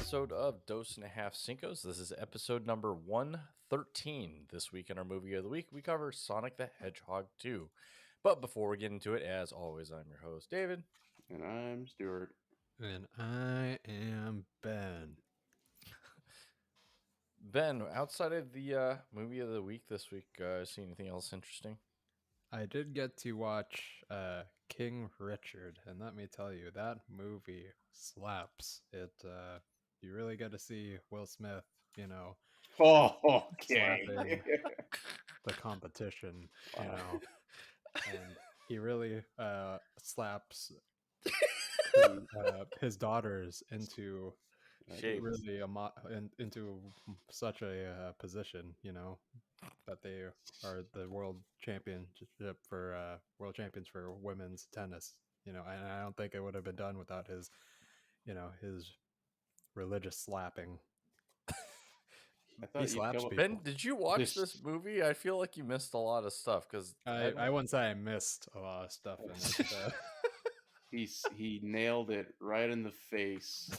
episode of Dose and a Half Cincos. This is episode number 113. This week in our movie of the week, we cover Sonic the Hedgehog 2. But before we get into it, as always, I'm your host, David. And I'm Stuart. And I am Ben. Ben, outside of the movie of the week this week, see anything else interesting? I did get to watch King Richard, and let me tell you, that movie slaps. You really get to see Will Smith, Oh, okay. slapping the competition, and he really slaps his daughters into really into such a position, that they are the world champions for women's tennis, and I don't think it would have been done without his religious slapping. He slaps people. Ben, did you watch this movie? I feel like you missed a lot of stuff because I wouldn't say I missed a lot of stuff in it. He nailed it right in the face.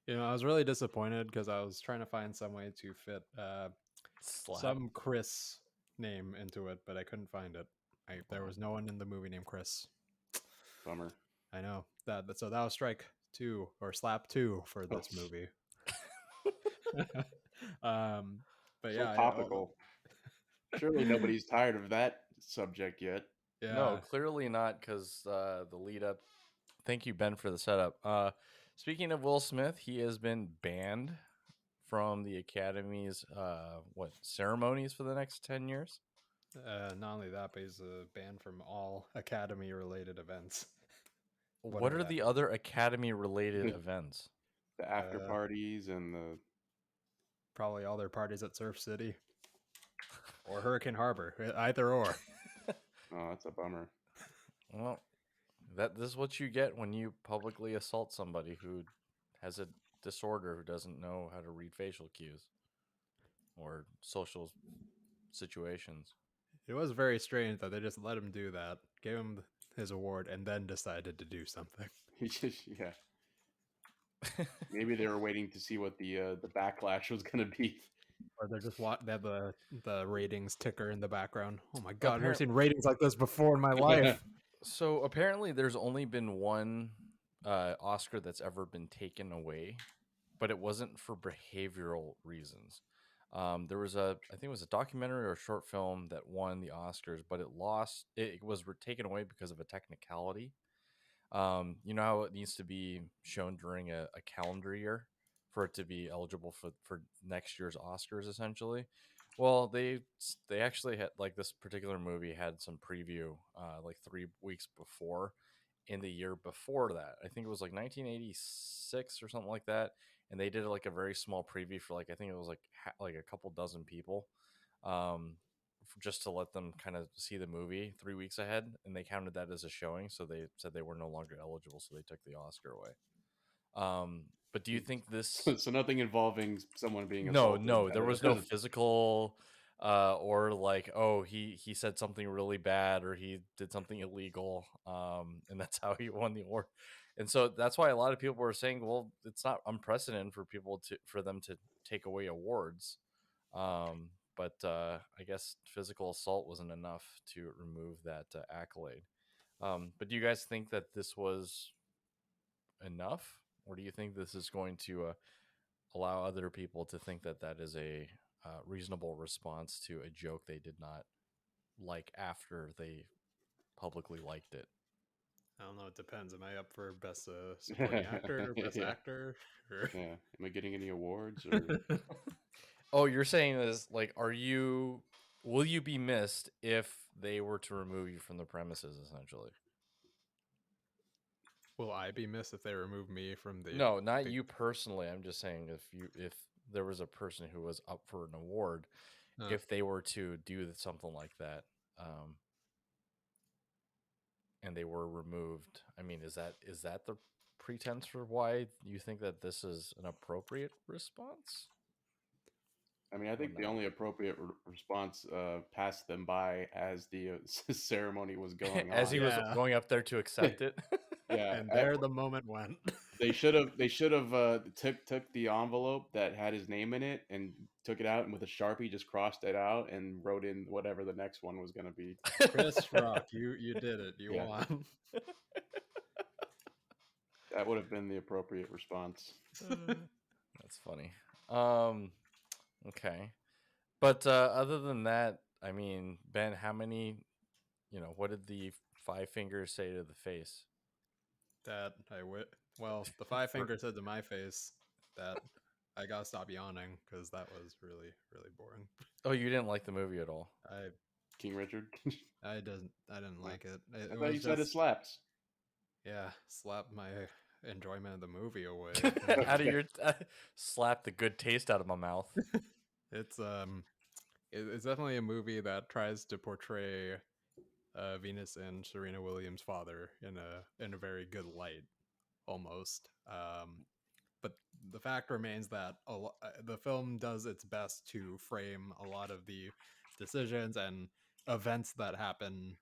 I was really disappointed because I was trying to find some way to fit some Chris name into it, but I couldn't find it. There was no one in the movie named Chris. Bummer. I know that. So that was strike 2 or slap 2 for this movie. But so yeah, topical. Surely nobody's tired of that subject yet. Yeah. No, clearly not, because the lead up. Thank you, Ben, for the setup. Speaking of Will Smith, he has been banned from the Academy's ceremonies for the next 10 years. Not only that, but he's banned from all Academy-related events. What are the other Academy-related events? The after parties and probably all their parties at Surf City or Hurricane Harbor, either or. Oh, that's a bummer. Well, this is what you get when you publicly assault somebody who has a disorder, who doesn't know how to read facial cues or social situations. It was very strange that they just let him do that, gave him his award, and then decided to do something. Yeah. Maybe they were waiting to see what the backlash was going to be. Or they're just they have the ratings ticker in the background. Oh my god, I've never seen ratings like this before in my life. So apparently there's only been one Oscar that's ever been taken away, but it wasn't for behavioral reasons. There was I think it was a documentary or a short film that won the Oscars, but it lost. It was taken away because of a technicality. You know how it needs to be shown during a calendar year for it to be eligible for next year's Oscars, essentially. Well, they actually had, like, this particular movie had some preview like 3 weeks before, in the year before that. I think it was like 1986 or something like that, and they did like a very small preview for, like, I think it was like a couple dozen people, just to let them kind of see the movie 3 weeks ahead, and they counted that as a showing, so they said they were no longer eligible, so they took the Oscar away. But do you think this? So nothing involving someone being assaulted? No, there was no physical, or like, oh, he said something really bad, or he did something illegal, and that's how he won the award. And so that's why a lot of people were saying, well, it's not unprecedented for them to take away awards. But I guess physical assault wasn't enough to remove that accolade. But do you guys think that this was enough? Or do you think this is going to allow other people to think that that is a reasonable response to a joke they did not like after they publicly liked it? I don't know. It depends. Am I up for best supporting actor, best actor? Or... Yeah. Am I getting any awards? Or... Oh, you're saying this, like, will you be missed if they were to remove you from the premises, essentially? Will I be missed if they remove me from the... No, not you personally. I'm just saying if there was a person who was up for an award, if they were to do something like that, and they were removed, I mean, is that the pretense for why you think that this is an appropriate response? I mean, I think the only appropriate response passed them by as the ceremony was going on. As he was going up there to accept it. Yeah. And there the moment went. They should have took the envelope that had his name in it and took it out and with a Sharpie just crossed it out and wrote in whatever the next one was going to be. Chris Rock, you did it. You Yeah. won. That would have been the appropriate response. That's funny. Okay. But other than that, I mean, Ben, how many, what did the five fingers say to the face? That well, the five finger said to my face that I gotta stop yawning because that was really, really boring. Oh, you didn't like the movie at all? King Richard. I didn't like it. I It thought was you said it just slaps. slap my enjoyment of the movie away. Out of your slap the good taste out of my mouth. It's it's definitely a movie that tries to portray Venus and Serena Williams' father in a very good light, almost. But the fact remains that the film does its best to frame a lot of the decisions and events that happen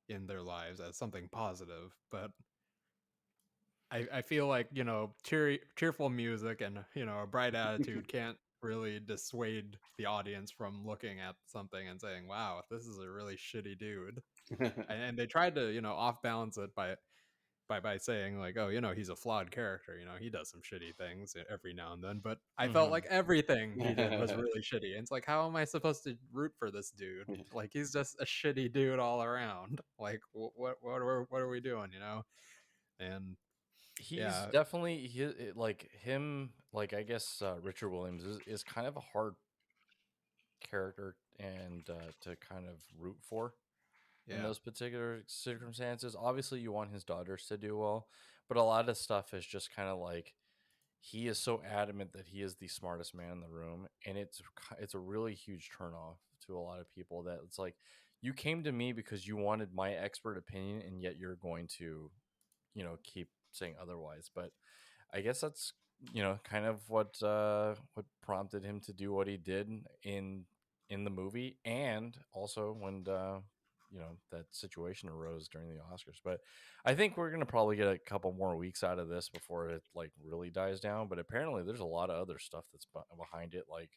in their lives as something positive. But I feel like cheerful music and a bright attitude can't really dissuade the audience from looking at something and saying, "Wow, this is a really shitty dude." And they tried to off balance it by saying like, "Oh, he's a flawed character. He does some shitty things every now and then." But I felt like everything he did was really shitty. And it's like, how am I supposed to root for this dude? Like, he's just a shitty dude all around. Like, what are we doing? And He's yeah, definitely like him. Like I guess Richard Williams is kind of a hard character and to kind of root for in those particular circumstances. Obviously, you want his daughters to do well, but a lot of stuff is just kind of like he is so adamant that he is the smartest man in the room, and it's a really huge turnoff to a lot of people. That it's like you came to me because you wanted my expert opinion, and yet you're going to, keep saying otherwise. But I guess that's kind of what prompted him to do what he did in the movie, and also when that situation arose during the Oscars. But I think we're gonna probably get a couple more weeks out of this before it like really dies down. But apparently, there's a lot of other stuff that's behind it, like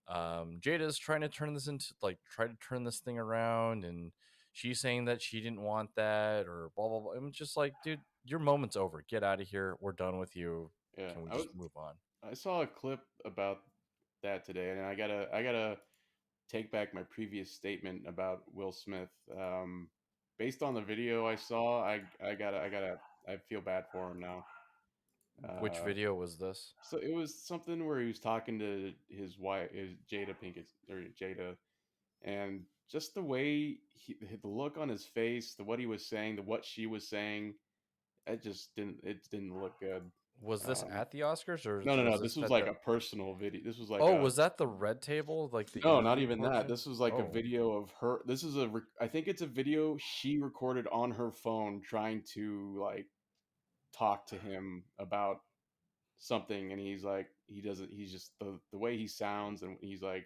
Jada's trying to try to turn this thing around, and she's saying that she didn't want that or blah blah blah. I'm just like, dude, your moment's over. Get out of here. We're done with you. Yeah, Can we just move on? I saw a clip about that today, and I gotta take back my previous statement about Will Smith. Based on the video I saw, I feel bad for him now. Which video was this? So it was something where he was talking to his wife, Jada Pinkett or Jada, and just the way the look on his face, the what he was saying, the what she was saying, it didn't look good. Was this at the Oscars or No, no, no. was This this was at like the? a personal video. This was like Oh, a was that the red table, like the no, not interview even that. portion? This was like a Oh, video of her. This is I think it's a video she recorded on her phone trying to like talk to him about something, and he's like, he doesn't. He's just the way he sounds, and he's like,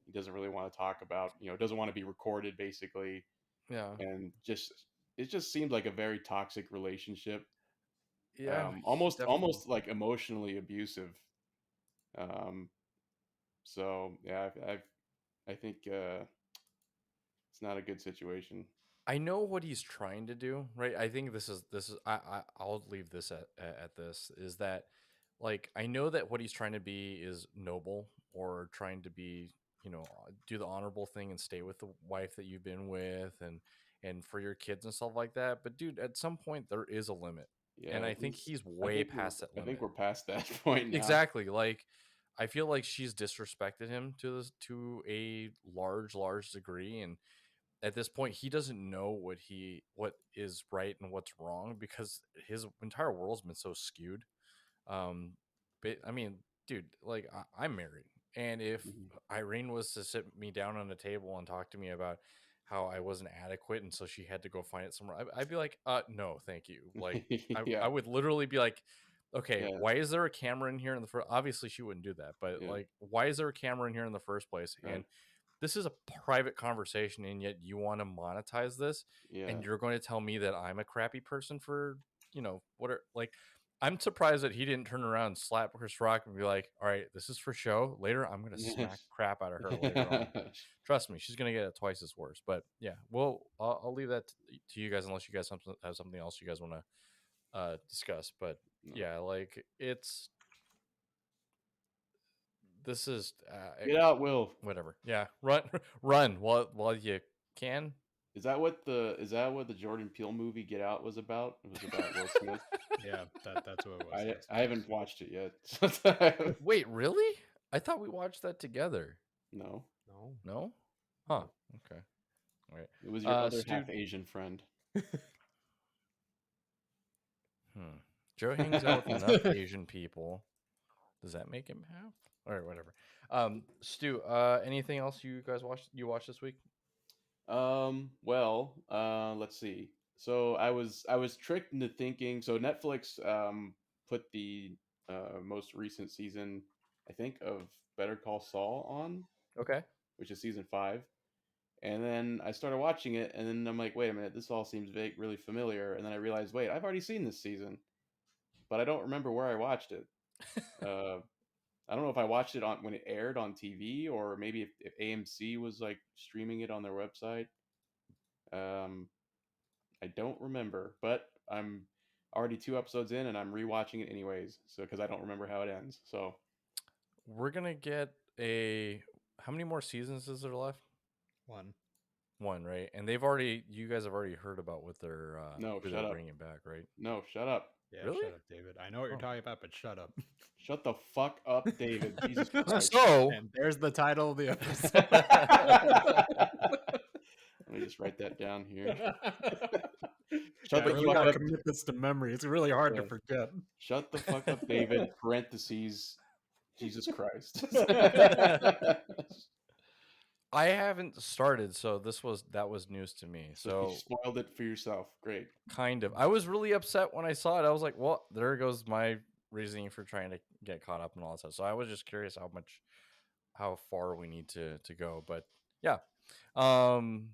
he doesn't really want to talk about, doesn't want to be recorded, basically, yeah, and it just seemed like a very toxic relationship, yeah. He's definitely. almost like emotionally abusive. Um, so yeah, I think it's not a good situation. I know what he's trying to do, right? I think this is I'll leave this at this is that like I know that what he's trying to be is noble or trying to be, do the honorable thing and stay with the wife that you've been with and for your kids and stuff like that. But dude, at some point there is a limit. And Yeah, I think he's way past that I think limit. we're past that point now. Exactly. Like I feel like she's disrespected him to a large degree, and at this point he doesn't know what is right and what's wrong because his entire world's been so skewed. But I mean, dude, like I'm married, and if Mhm. Irene was to sit me down on a table and talk to me about how I wasn't adequate, and so she had to go find it somewhere, I'd be like, no, thank you. Like, I Yeah, would literally be like, okay, yeah, why is there a camera in here in the first? Obviously, she wouldn't do that, but yeah, like, why is there a camera in here in the first place? right, And this is a private conversation, and yet you want to monetize this, yeah, and you're going to tell me that I'm a crappy person for what are like I'm surprised that he didn't turn around and slap Chris Rock and be like, "All right, this is for show. Later, I'm gonna smack crap out of her later on." Trust me, she's gonna get it twice as worse. But yeah, I'll leave that to you guys unless you guys have something else you guys want to discuss. But No. yeah, like this is Get out, Will. whatever. Yeah, run while you can. Is that what the Jordan Peele movie Get Out was about? It was about Will Smith. Yeah, that's what it was. I haven't watched it yet. Wait, really? I thought we watched that together. No. No? Huh. Okay. All right. It was your other Stu- half Asian friend. Joe hangs out with enough Asian people. Does that make him half? All right, whatever. Stu, anything else you guys watched this week? Well, let's see. So I was tricked into thinking. So Netflix put the most recent season, I think, of Better Call Saul on, Okay. which is season 5. And then I started watching it, and then I'm like, wait a minute, this all seems really familiar. And then I realized, wait, I've already seen this season, but I don't remember where I watched it. I don't know if I watched it on when it aired on TV, or maybe if AMC was like streaming it on their website. I don't remember, but I'm already 2 episodes in, and I'm rewatching it anyways. So because I don't remember how it ends. So we're gonna get how many more seasons is there left? One, right? And you guys have already heard about what they're no, who shut they're up. bringing back, right? No, shut up. Yeah, really? Shut up, David. I know what you're talking about, but shut up. Shut the fuck up, David. Jesus Christ. So, and there's the title of the episode. Let me just write that down here. Shut the fuck up. Commit this to memory. It's really hard to forget. Shut the fuck up, David. Parentheses. Jesus Christ. I haven't started, so that was news to me. So you spoiled it for yourself. Great. Kind of. I was really upset when I saw it. I was like, well, there goes my reasoning for trying to get caught up and all that stuff. So I was just curious how far we need to go. But yeah. Do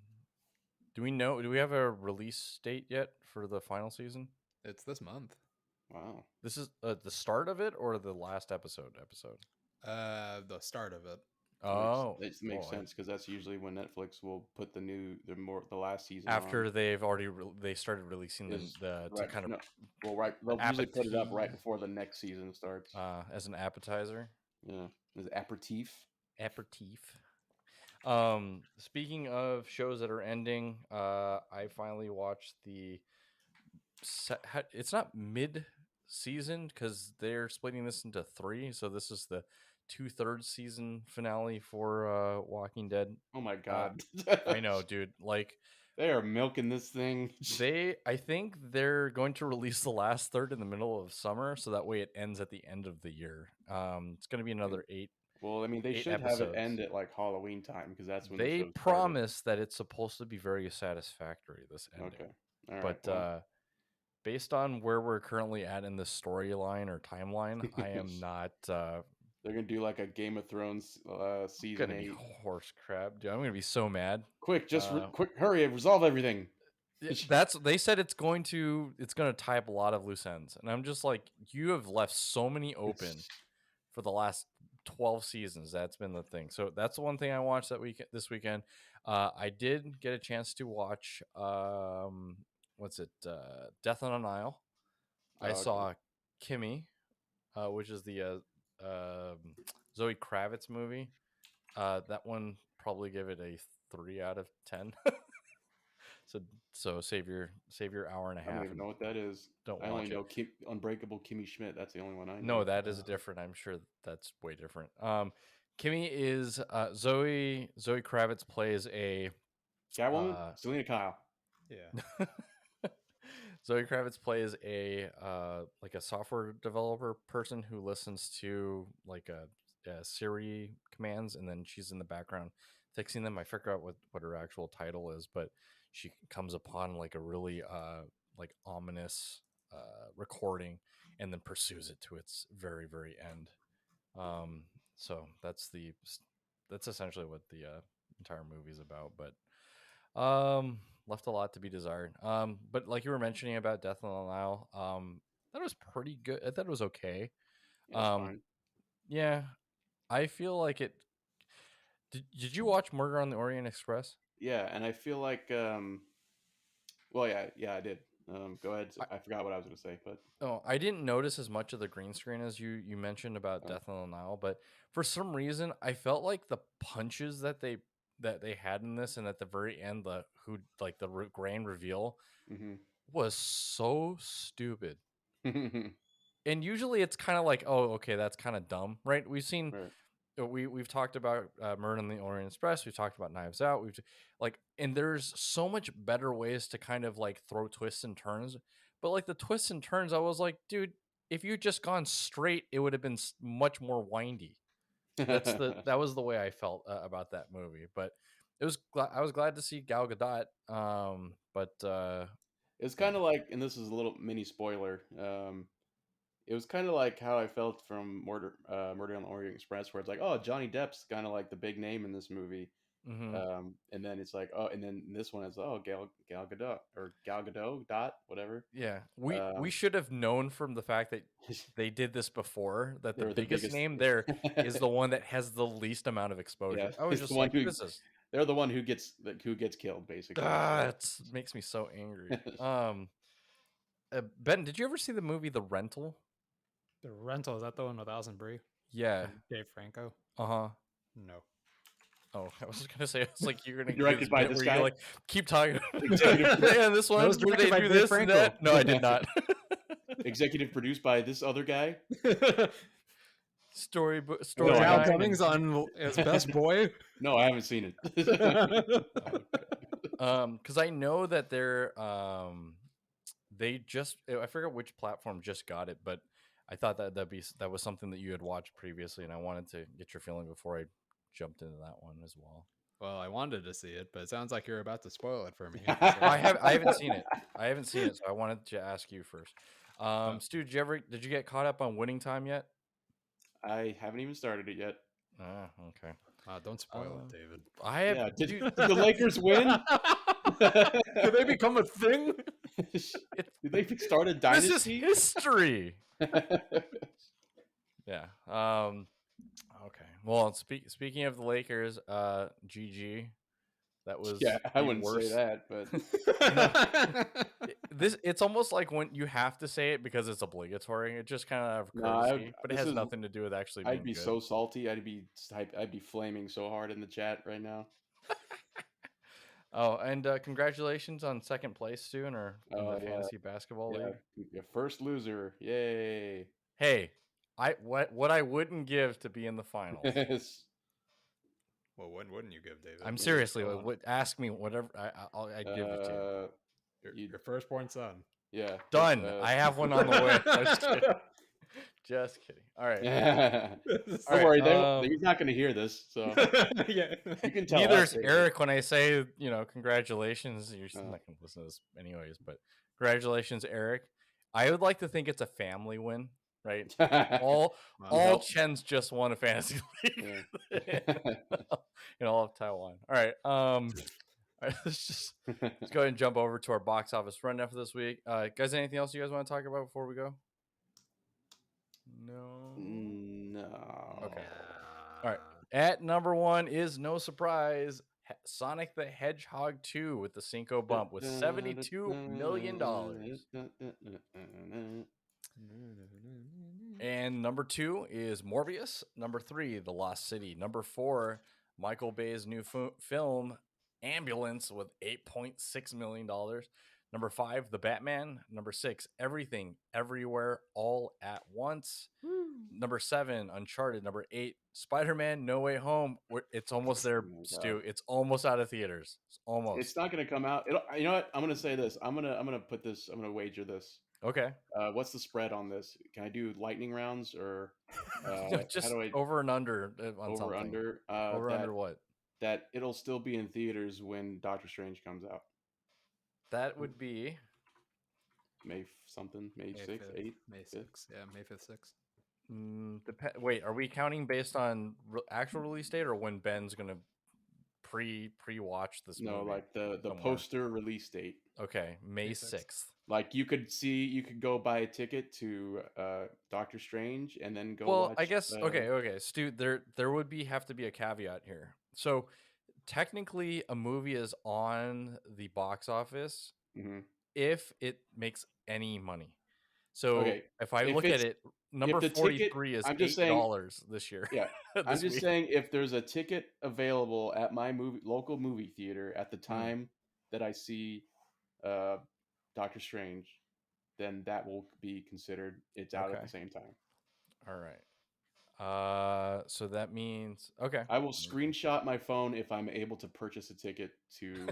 we have a release date yet for the final season? It's this month. Wow. This is the start of it or the last episode? The start of it. Oh, it makes sense because that's usually when Netflix will put the last season after on. they've already they started releasing they'll usually put it up right before the next season starts as an appetizer. Yeah, as aperitif. Speaking of shows that are ending, I finally watched it's not mid season because they're splitting this into 3, so this is the 2/3 season finale for Walking Dead. Oh my god. I know, dude. Like, they are milking this thing. I think they're going to release the last third in the middle of summer, so that way it ends at the end of the year. It's going to be another 8. Well, I mean, they should have it end at like Halloween time because that's when they promise that it's supposed to be very satisfactory, this ending. Okay. All right. But based on where we're currently at in the storyline or timeline, I am not. They're gonna do like a Game of Thrones season 8. Horse crap, dude! I'm gonna be so mad. Quick, quick, hurry, resolve everything. They said it's going to tie up a lot of loose ends, and I'm just like, you have left so many open for the last 12 seasons. That's been the thing. So that's the one thing I watched this weekend. I did get a chance to watch Death on a Nile. I saw Kimmy, which is the Zoe Kravitz movie. That one probably give it a 3 out of 10. So save your hour and a half. I don't even know what that is. I only know Unbreakable Kimmy Schmidt. That's the only one I know. No, that is different. I'm sure that's way different. Kimmy is Zoe Kravitz plays a Catwoman. Selena Kyle. Yeah. Zoe Kravitz plays a like a software developer person who listens to like a Siri commands, and then she's in the background fixing them. I forgot what her actual title is, but she comes upon like a really like ominous recording and then pursues it to its very, very end. So that's essentially what the entire movie is about, but left a lot to be desired. But like you were mentioning about Death on the Nile, That was pretty good. I thought it was okay. Yeah, it's fine. Yeah, I feel like it. Did you watch Murder on the Orient Express? Yeah, and I feel like well, yeah, I did. Go ahead. I, I forgot what I was going to say, but oh, I didn't notice as much of the green screen as you mentioned about oh. Death on the Nile, but for some reason I felt like the punches that they had in this, and at the very end, the grand reveal Mm-hmm. was so stupid. And usually it's kind of like, oh, okay, that's kind of dumb, right? Right. We've talked about Murder on the Orient Express. We've talked about Knives Out. And there's so much better ways to kind of like throw twists and turns. But like the twists and turns, I was like, dude, if you just gone straight, it would have been much more windy. That was the way I felt about that movie. But I was glad to see Gal Gadot. It's Yeah. kind of like, and this is a little mini spoiler. It was kind of like how I felt from Murder on the Orient Express, where it's like, oh, Johnny Depp's kind of like the big name in this movie. Mm-hmm. And then it's like, oh, and then this one is, oh, Gal Gadot or Gal Gadot dot whatever. Yeah, we Um, should have known from the fact that they did this before that they the were the biggest biggest. name there is the one that has the least amount of Yeah, exposure. I was it's the just one like, who this is they're the one who gets killed basically. So. it makes me so angry. Ben, did you ever see the movie The Rental? The Rental, is that the one with Alison Brie Yeah. and Dave Franco? Uh-huh. No. Oh, I was just gonna say, it's like you're gonna do Directed this by bit this where guy. you like keep talking. Executive, Yeah, this one was where directed they by do Dave this and Franco. that. No, I did not. executive produced by this other guy. Story No, I Al haven't. Cummings on as best boy. No, I haven't seen it. Because I know that they just I forget which platform just got it, but I thought that was something that you had watched previously, and I wanted to get your feeling before I jumped into that one as well. Well, I wanted to see it, but it sounds like you're about to spoil it for me. I haven't seen it. I haven't seen it, so I wanted to ask you first. Stu, did you get caught up on Winning Time yet? I haven't even started it yet. Ah, okay. Don't spoil it, David. I have. Yeah, did the Lakers win? Did they become a thing? Did they start a This dynasty? is history. Yeah. Okay. Well, speaking of the Lakers, GG. That was Yeah, I the wouldn't worst. say that, but It's almost like when you have to say it because it's obligatory. It just kind of out of courtesy, but it has nothing to do with actually being I'd be good. so salty. I'd be flaming so hard in the chat right now. Oh, and congratulations on second place, Stu, in the fantasy basketball league. Your first loser. Yay. Hey, what I wouldn't give to be in the finals. Well, when wouldn't you give David? I'm seriously. Ask me whatever. I'd give it to you. Your first point's on. Yeah. Done. I have one on the way. Just kidding. All right. Don't worry. He's not going to hear this, so yeah. you can tell. Neither's Eric when I say, congratulations. You're not going to listen to this anyways, but congratulations, Eric. I would like to think it's a family win, right? all Chens just won a fantasy league in all of Taiwan. All right. All right, let's go ahead and jump over to our box office rundown for this week. Guys, anything else you guys want to talk about before we go? No. Okay. All right. At number 1 is no surprise, Sonic the Hedgehog 2 with the Cinco bump with $72 million. And number 2 is Morbius. Number 3, The Lost City. Number 4, Michael Bay's new film Ambulance with $8.6 million. Number 5, The Batman. Number 6, Everything, Everywhere, All at Once. Number 7, Uncharted. Number 8, Spider-Man No Way Home. It's almost there, Stu. It's almost out of theaters. It's almost. It's not going to come out. You know what? I'm going to say this. I'm going to wager this. Okay. What's the spread on this? Can I do lightning rounds or just over and under on over something? Under? Under what? That it'll still be in theaters when Doctor Strange comes out. That would be May 6th, 8th? May 6th. Yeah, May 5th, 6th. Wait, are we counting based on actual release date or when Ben's going to pre-watch this movie? No, like the somewhere? poster release date. Okay, May May 6th. 6th. Like you could go buy a ticket to Doctor Strange and then go Well, watch. I guess okay, Stu. There would have to be a caveat here. So technically, a movie is on the box office Mhm. if it makes any money. So Okay, if I if look at it's it, number the ticket, 43 is I'm just saying, $8 this year. yeah, I'm this just week. saying if there's a ticket available at my local movie theater at the time that I see Doctor Strange, then that will be considered it's out at Okay. the same time. All right. So that means okay. I will screenshot my phone if I'm able to purchase a ticket to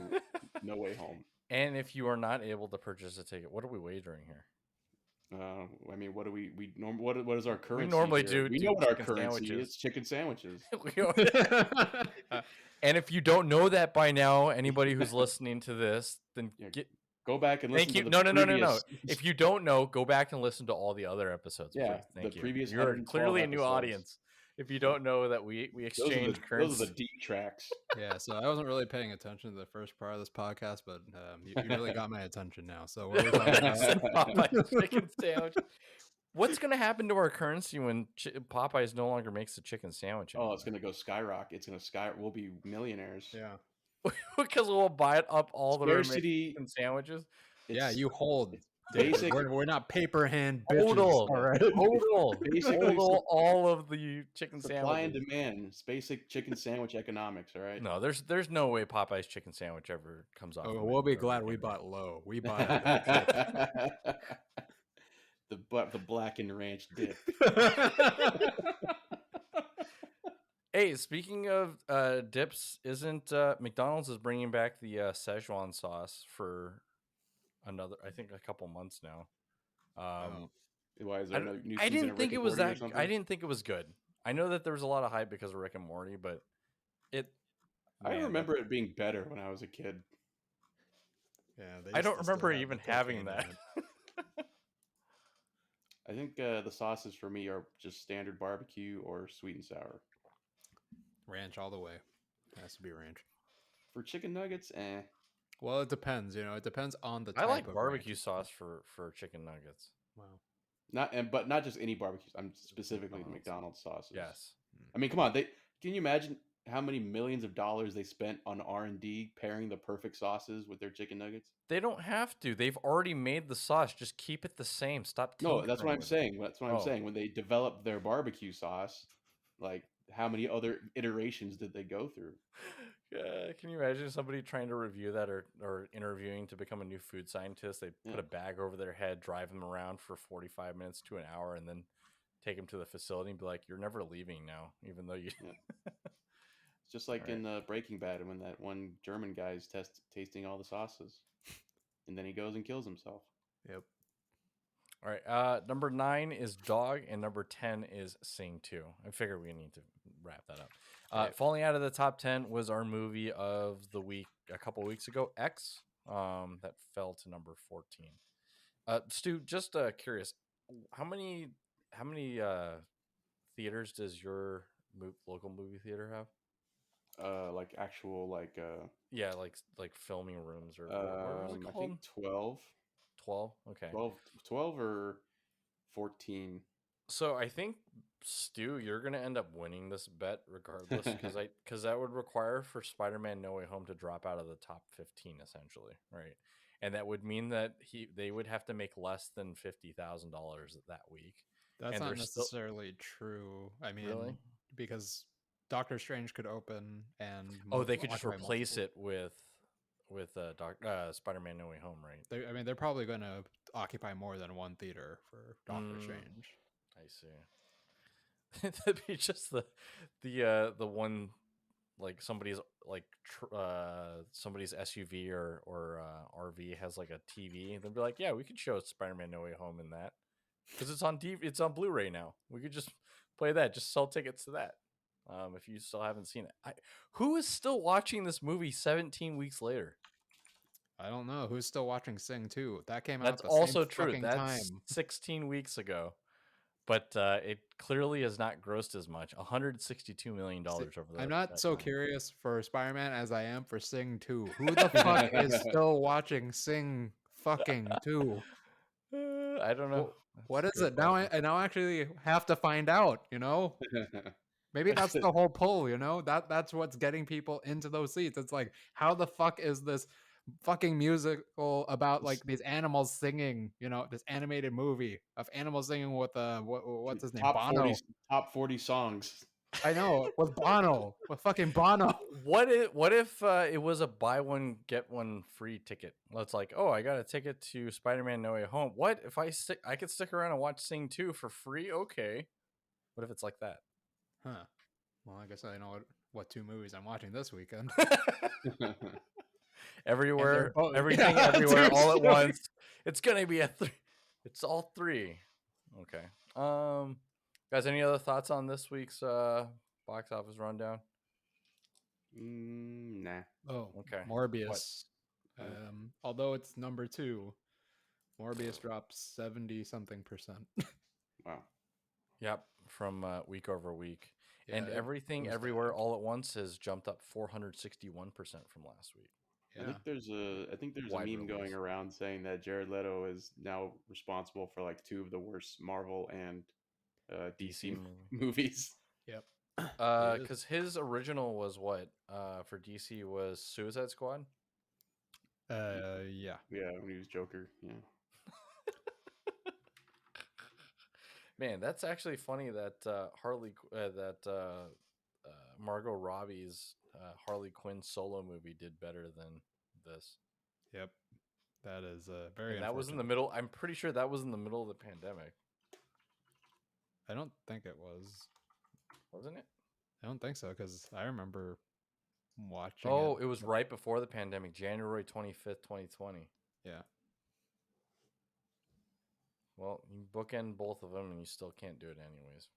No Way Home. And if you are not able to purchase a ticket, what are we wagering here? I mean, what do what is our currency? We normally here? do We know what our chicken currency sandwiches. is. Chicken sandwiches. And if you don't know that by now, anybody who's listening to this, then go back and listen thank you. to the previous... No. If you don't know, go back and listen to all the other episodes. Yeah, please. Thank you. previous You're clearly a new episodes. audience. If you don't know that we exchange currency. Those are the deep tracks. Yeah, so I wasn't really paying attention to the first part of this podcast, but you really got my attention now. So what are we talking about? Chicken sandwich. What's going to happen to our currency when Popeyes no longer makes a chicken sandwich anymore? Oh, it's going to go skyrocket. It's going to skyrocket. We'll be millionaires. Yeah. Because we'll buy it up all the Scarcity chicken sandwiches. Yeah, you hold. Basic. We're not paper hand bitches. Total. All right. Basically, all of the chicken supply sandwiches. and demand. It's basic chicken sandwich economics. All right. No, there's no way Popeye's chicken sandwich ever comes off. Oh, we'll be glad we bought low. We bought the blackened ranch dip. Hey, speaking of dips, isn't McDonald's is bringing back the Szechuan sauce for another? I think a couple months now. Why is there no new season? I didn't of think Rick it and was Morty or that. something? I didn't think it was good. I know that there was a lot of hype because of Rick and Morty, but I remember it being better when I was a kid. Yeah, I don't remember even having that. I think the sauces for me are just standard barbecue or sweet and sour. Ranch all the way. It has to be ranch. For chicken nuggets, Well, it depends. It depends on the type I like of barbecue ranch. sauce for chicken nuggets. Wow. But not just any barbecue. I'm specifically the McDonald's sauces. Yes. I mean, come on. Can you imagine how many millions of dollars they spent on R&D pairing the perfect sauces with their chicken nuggets? They don't have to. They've already made the sauce. Just keep it the same. Stop. No, that's what I'm saying. That's what I'm Oh. saying. When they developed their barbecue sauce, like how many other iterations did they go through? Can you imagine somebody trying to review that or interviewing to become a new food scientist? They put a bag over their head, drive them around for 45 minutes to an hour, and then take them to the facility and be like, "You're never leaving now," even though you. It's just like in Breaking Bad when that one German guy is tasting all the sauces, and then he goes and kills himself. Yep. All right. Number 9 is Dog, and number 10 is Sing 2. I figure we need to wrap that up. Falling out of the top 10 was our movie of the week a couple weeks ago, X. That fell to number 14. Stu, just curious, how many theaters does your local movie theater have? Like actual yeah, like filming rooms or what was it called? I think 12. 12? Okay. 12 or 14. So I think, Stu, you're gonna end up winning this bet regardless, because that would require for Spider-Man No Way Home to drop out of the top 15 essentially, right? And that would mean that they would have to make less than $50,000 that week. That's not necessarily true. I mean, really? Because Doctor Strange could open and they could just replace it with Spider-Man No Way Home, right? They're probably going to occupy more than one theater for Doctor Strange. I see. That'd be just the one, like somebody's somebody's SUV or RV has like a TV, and they'd be like, yeah, we could show Spider-Man No Way Home in that because it's on Blu-ray now. We could just play that, just sell tickets to that. If you still haven't seen it, who is still watching this movie 17 weeks later? I don't know who's still watching Sing 2. That came out. That's the also same true. That's time. 16 weeks ago. but it clearly has not grossed as much. $162 million over I'm that. not so time. curious for Spider-Man as I am for Sing 2. Who the fuck is still watching Sing fucking 2? I don't know. What That's is a good it? Now question. I now actually have to find out, Maybe that's the whole pull, That's what's getting people into those seats. It's like, how the fuck is this fucking musical about like these animals singing, this animated movie of animals singing with what's his name? Bono. top 40 songs. I know, with Bono. With fucking Bono. What if it was a buy one get one free ticket? It's like, oh, I got a ticket to Spider-Man No Way Home. What if I could stick around and watch Sing 2 for free? Okay. What if it's like that? Huh. Well, I guess I know what 2 movies I'm watching this weekend. Everywhere, both- everything, Yeah, everywhere, dude, all at so- once. It's gonna be a 3. It's all 3. Okay. Guys, any other thoughts on this week's box office rundown? Nah. Oh, Okay. Morbius. What? Although it's number 2, Morbius drops 70-something%. Wow. Yep, from week over week. Yeah, And it everything, was everywhere, bad. all at once has jumped up 461% from last week. Yeah. I think there's a Wide meme going release. around saying that Jared Leto is now responsible for like 2 of the worst Marvel and DC movies. Yep. Because his original was what? For DC was Suicide Squad. Yeah. Yeah, when he was Joker. Yeah. Man, that's actually funny that Margot Robbie's Harley Quinn solo movie did better than this. Yep. That is very. And that was in the middle. I'm pretty sure that was in the middle of the pandemic. I don't think it was. Wasn't it? I don't think so, because I remember watching. Oh, it was right before the pandemic, January 25th, 2020. Yeah. Well, you bookend both of them, and you still can't do it anyways.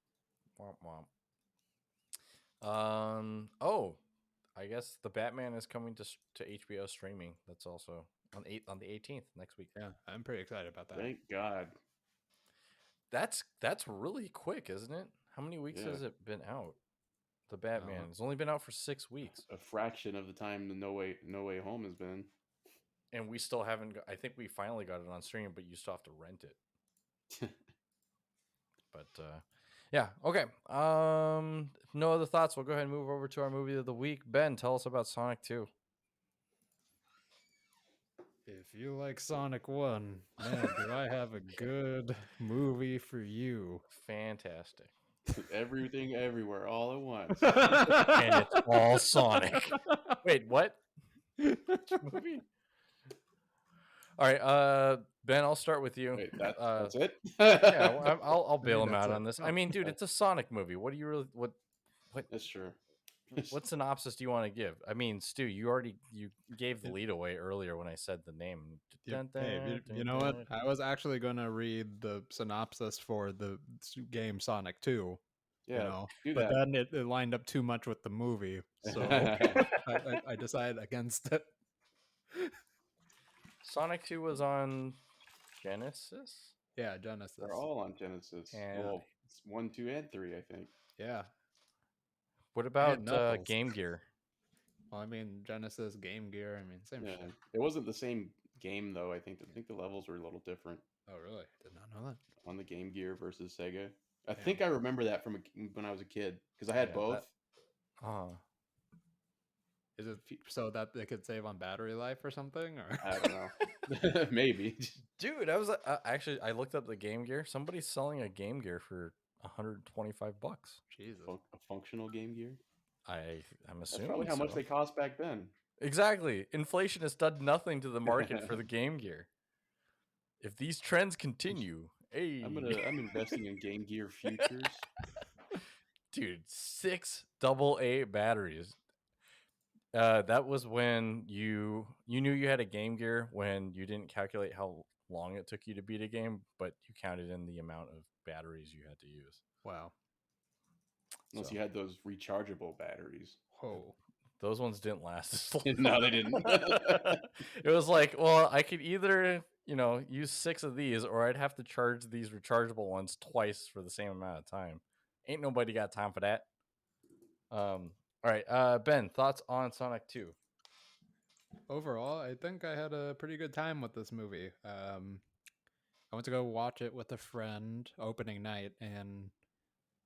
Womp womp. Oh, I guess the Batman is coming to HBO streaming. That's also on the 18th next week. Yeah, I'm pretty excited about that. Thank God. That's really quick, isn't it? How many weeks has it been out? The Batman. It's only been out for 6 weeks. A fraction of the time the No Way Home has been. And we still haven't. I think we finally got it on stream, but you still have to rent it. But yeah, okay. No other thoughts. We'll go ahead and move over to our movie of the week. Ben, tell us about Sonic 2. If you like Sonic 1, man, do I have a good movie for you. Fantastic. Everything, everywhere, all at once. And it's all Sonic. Wait, what? Which movie? All right, Ben, I'll start with you. Wait, that's it? Yeah, I'll bail him that's out it. on this. I mean, dude, it's a Sonic movie. What do you really what That's true. what synopsis do you want to give? I mean, Stu, you gave the lead away earlier when I said the name. Hey, you know what? I was actually going to read the synopsis for the game Sonic 2. Yeah, but then it lined up too much with the movie, so I decided against it. Sonic 2 was on Genesis? Yeah, Genesis. They're all on Genesis. And well, it's 1, 2, and 3, I think. Yeah. What about Game Gear? Well, I mean, Genesis, Game Gear, I mean, same shit. It wasn't the same game, though. I think the levels were a little different. Oh, really? Did not know that. On the Game Gear versus Sega. I think I remember that from when I was a kid, because I had both. Is it so that they could save on battery life or something? Or I don't know. Maybe. Dude, I was actually I looked up the Game Gear. Somebody's selling a Game Gear for $125. Jesus. A functional Game Gear? I'm assuming That's probably how much they cost back then. Exactly. Inflation has done nothing to the market for the Game Gear. If these trends continue, hey, I'm investing in Game Gear futures. Dude, 6 AA batteries. That was when you knew you had a Game Gear when you didn't calculate how long it took you to beat a game, but you counted in the amount of batteries you had to use. Wow. Unless you had those rechargeable batteries. Whoa. Those ones didn't last as long. No, they didn't. It was like, well, I could either use 6 of these, or I'd have to charge these rechargeable ones twice for the same amount of time. Ain't nobody got time for that. All right, Ben, thoughts on Sonic 2? Overall, I think I had a pretty good time with this movie. I went to go watch it with a friend opening night, and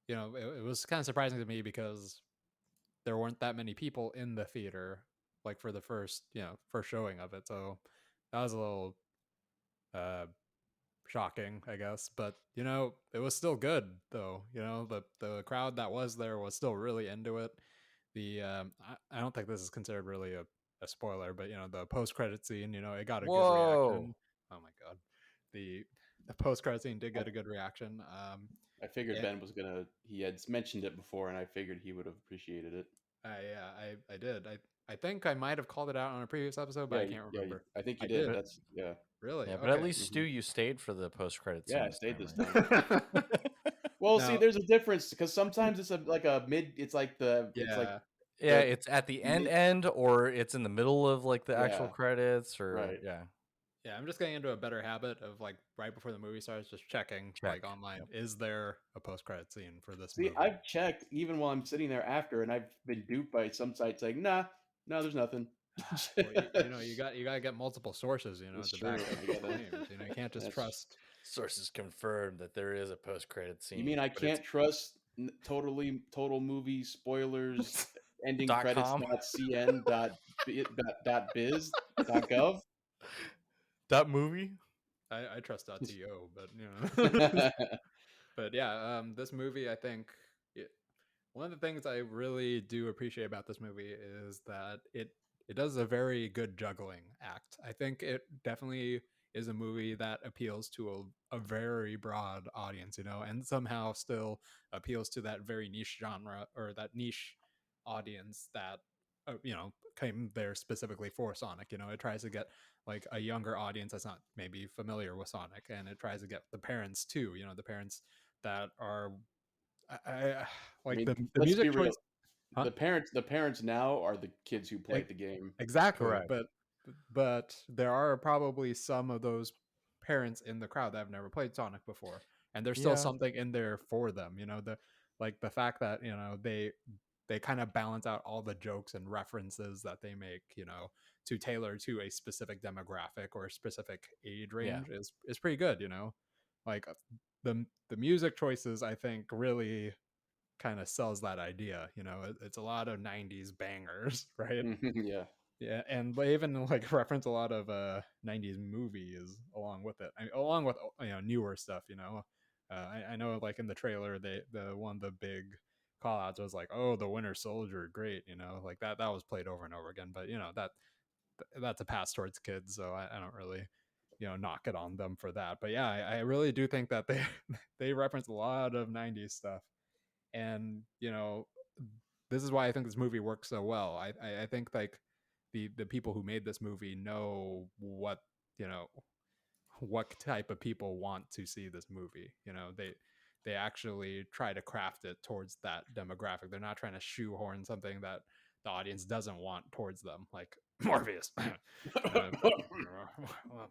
it was kind of surprising to me because there weren't that many people in the theater, like for the first showing of it. So that was a little uh, shocking, I guess. But it was still good, though. The crowd that was there was still really into it. I don't think this is considered really a spoiler, but the post credit scene, it got a good Whoa. reaction. Oh my god, the post credit scene did get a good reaction. I figured it, Ben was gonna. He had mentioned it before, and I figured he would have appreciated it. I did. I think I might have called it out on a previous episode, but Yeah, I can't remember. I think you I did. did. That's yeah. Really? Yeah, but at Okay. least Stu, you stayed for the post-credit scene Yeah, I this stayed time, this right? time. Well, see, Now, there's a difference because sometimes it's like a mid. It's like yeah. Yeah, the it's at the mid. end, or it's in the middle of like the actual Yeah, credits, or right. yeah. Yeah, I'm just getting into a better habit of like right before the movie starts, just checking Check. like online, Yep. is there a post-credit scene for this See, movie? I've checked even while I'm sitting there after, and I've been duped by some sites saying, "Nah, no, there's nothing." Well, you got to get multiple sources, That's to true. back up I the gotta. claims. You can't just That's. trust. Sources confirmed that there is a post-credit You scene, mean I but it's can't trust total movie spoilers ending credits .com. dot cn dot biz dot gov? .movie. I trust .to, but but yeah, this movie, I think one of the things I really do appreciate about this movie is that it does a very good juggling act. I think it definitely is a movie that appeals to a very broad audience, and somehow still appeals to that very niche genre or that niche audience that came there specifically for Sonic. It tries to get like a younger audience that's not maybe familiar with Sonic, and it tries to get the parents too. The parents that are I I like mean, the let's be music real. choice, huh? The parents now are the kids who E- played the game. Exactly, Correct. but there are probably some of those parents in the crowd that have never played Sonic before, and there's still Yeah. something in there for them. The fact that they kind of balance out all the jokes and references that they make, to tailor to a specific demographic or a specific age Yeah. range is pretty good. Like the music choices, I think, really kind of sells that idea. It's a lot of 90s bangers, right? Yeah. Yeah, and they even like reference a lot of 90s movies along with it. Along with newer stuff. I know like in the trailer, the big call outs was like, oh, the Winter Soldier, great. Like that was played over and over again. But that's a pass towards kids, so I don't really knock it on them for that. But yeah, I really do think that they they reference a lot of 90s stuff, and this is why I think this movie works so well. I think like the people who made this movie know you know what type of people want to see this movie. They actually try to craft it towards that demographic. They're not trying to shoehorn something that the audience doesn't want towards them, like Morpheus. Oh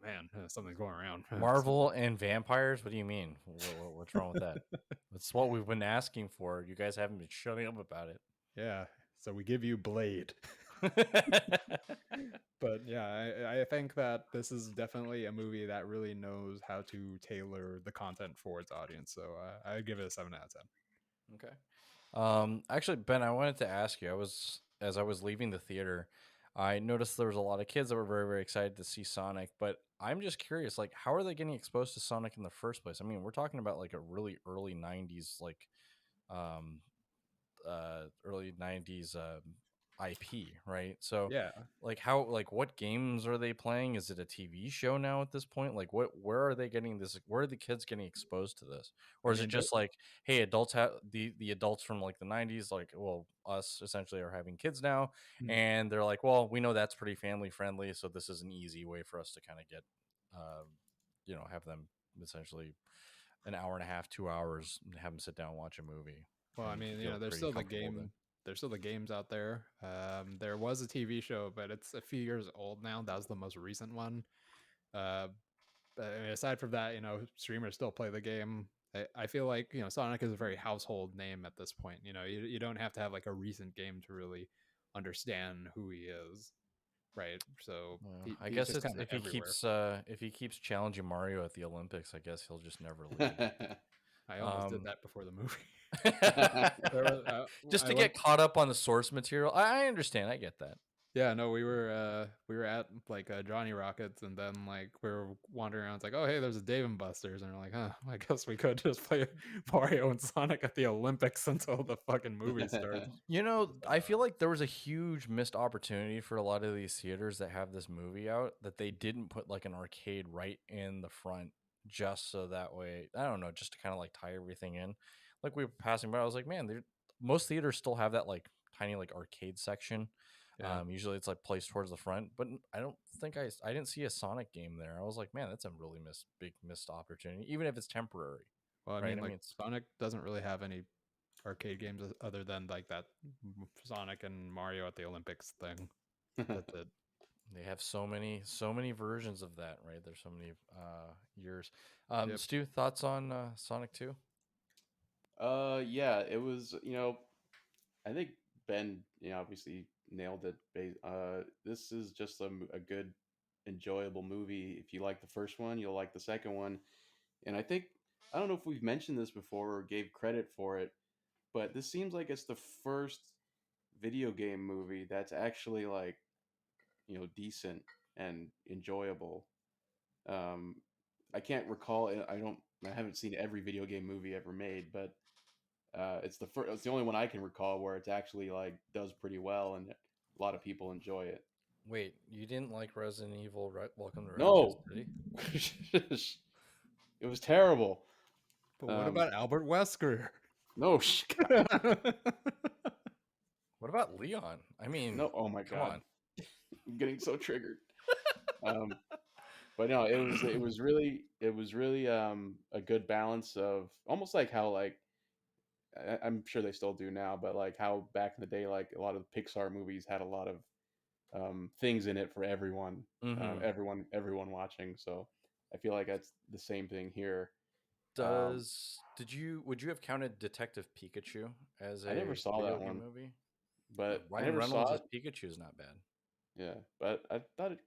man, something's going around. Marvel and vampires? What do you mean? What's wrong with that? That's what we've been asking for. You guys haven't been shutting up about it. Yeah, so we give you Blade. But yeah, I think that this is definitely a movie that really knows how to tailor the content for its audience. So I give it a 7 out of 10. Okay. Actually, Ben, I wanted to ask you. As I was leaving the theater, I noticed there was a lot of kids that were very, very excited to see Sonic. But I'm just curious, like, how are they getting exposed to Sonic in the first place? I mean, we're talking about like a really early '90s, um, early '90s IP, right? So, Yeah, what games are they playing? Is it a TV show now at this point? Like, where are they getting this? Where are the kids getting exposed to this? Or I is it mean, just like, hey, adults have the adults from like the '90s, like, well, us essentially are having kids now, and they're like, well, we know that's pretty family friendly, so this is an easy way for us to kind of get, um, have them essentially an hour and a half, 2 hours, and have them sit down and watch a movie well, I and mean, feel there's pretty still the comfortable with it. game. There's still the games out there. There was a TV show, but it's a few years old now. That was the most recent one. Uh, aside from that, streamers still play the game. I feel like Sonic is a very household name at this point. You don't have to have like a recent game to really understand who he is, right? So I he's guess just it's kind of everywhere. if he keeps challenging Mario at the Olympics, I guess he'll just never leave. I almost did that before the movie. Just I to went. get caught up on the source material. I understand. I get that. Yeah, no, we were at like Johnny Rockets, and then like we were wandering around. It's like, oh hey, there's a Dave and Buster's, and we're like, huh, I guess we could just play Mario and Sonic at the Olympics until the fucking movie starts. I feel like there was a huge missed opportunity for a lot of these theaters that have this movie out that they didn't put like an arcade right in the front, just so that way, I don't know, just to kind of like tie everything in. Like we were passing by, I was like, man, most theaters still have that like tiny like arcade section. Yeah. Usually it's like placed towards the front, but I don't think I didn't see a Sonic game there. I was like, man, that's a really big missed opportunity, even if it's temporary. Well, I Right? mean, I like mean, it's Sonic doesn't really have any arcade games other than like that Sonic and Mario at the Olympics thing. That's it. they have so many versions of that, right? There's so many years. Yep. Stu, thoughts on Sonic 2? Yeah, it was, I think Ben, obviously nailed it. This is just a good, enjoyable movie. If you like the first one, you'll like the second one. And I don't know if we've mentioned this before or gave credit for it, but this seems like it's the first video game movie that's actually like, decent and enjoyable. Um, I can't recall. I haven't seen every video game movie ever made, but it's the first. It's the only one I can recall where it's actually like does pretty well and a lot of people enjoy it. Wait, you didn't like Resident Evil Welcome to Raccoon No, City? it was terrible. But what Um, about Albert Wesker? no, What about Leon? I mean, no. Oh my come god, on. I'm getting so triggered. Um, but no, it was really a good balance of almost like how like I'm sure they still do now, but like how back in the day, like a lot of the Pixar movies had a lot of things in it for everyone, Mm-hmm. everyone watching. So I feel like that's the same thing here. Um, Would you have counted Detective Pikachu as I never a saw video that game one, movie? but I Ryan never Reynolds saw as it. Pikachu is not bad. Yeah, but I thought it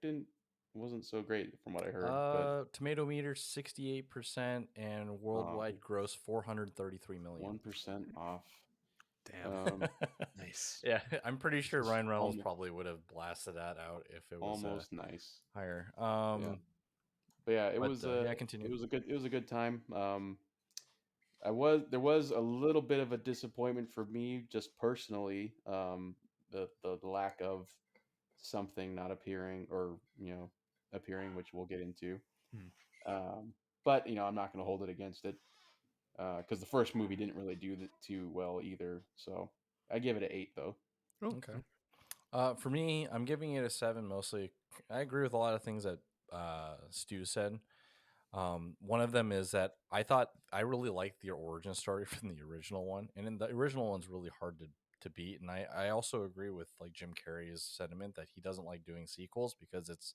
wasn't so great from what I heard. But Tomato meter 68% and worldwide gross 433 million. 1% off. Damn. Um, Nice. Yeah, I'm pretty sure Ryan Reynolds almost, probably would have blasted that out if it was almost nice. higher. Yeah, but yeah, But yeah, continue. it was a good time. There was a little bit of a disappointment for me just personally. The lack of something not appearing or appearing, which we'll get into. Hmm. But I'm not going to hold it against it because the first movie didn't really do too well either. So I give it an 8 though. Oh, Okay. For me, I'm giving it a 7 mostly. I agree with a lot of things that Stu said. One of them is that I really liked the origin story from the original one, and in the original one's really hard to beat. And I also agree with like Jim Carrey's sentiment that he doesn't like doing sequels because it's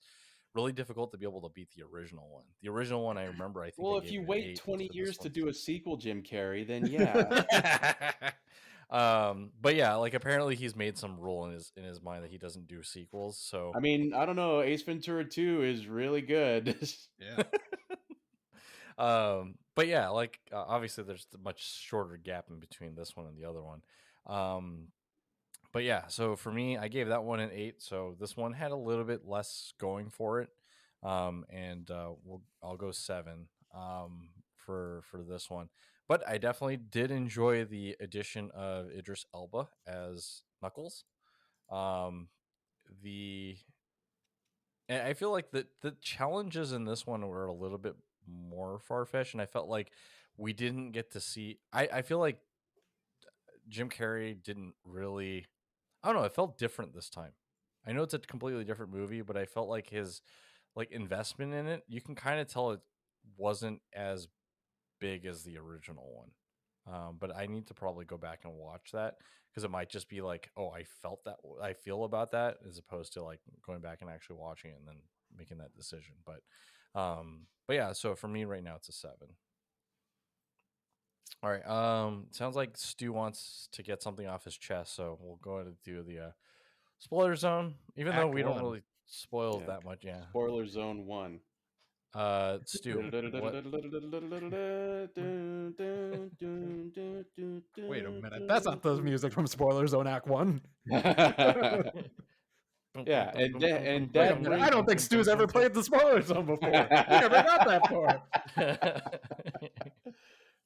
really difficult to be able to beat the original one. The original one, I remember, I think I Well, if gave you it an wait 8 20 to this years to one. do a sequel, Jim Carrey, then yeah. But yeah, like apparently he's made some rule in his mind that he doesn't do sequels. So I mean, I don't know. Ace Ventura 2 is really good. yeah. But yeah, like obviously there's a much shorter gap in between this one and the other one. Um, but yeah, so for me, I gave that one an 8. So this one had a little bit less going for it. And I'll go 7 for this one. But I definitely did enjoy the addition of Idris Elba as Knuckles. Um, the and I feel like the challenges in this one were a little bit more far fetched, and I felt like we didn't get to see. I feel like Jim Carrey didn't really. I don't know. It felt different this time. I know it's a completely different movie, but I felt like his like investment in it. You can kind of tell it wasn't as big as the original one. But I need to probably go back and watch that because it might just be like, oh, I felt that I feel about that, as opposed to like going back and actually watching it and then making that decision. But yeah, so for me right now it's a 7. All right. Sounds like Stu wants to get something off his chest, so we'll go ahead and do the spoiler zone. Even though Act we don't one. really spoil Yeah. that much, yeah. Spoiler zone 1. Stu, what? Wait a minute. That's not the music from Spoiler Zone Act 1. Yeah, and Wait a that minute. brings. I don't think Stu's ever played the Spoiler Zone before. We never got that far.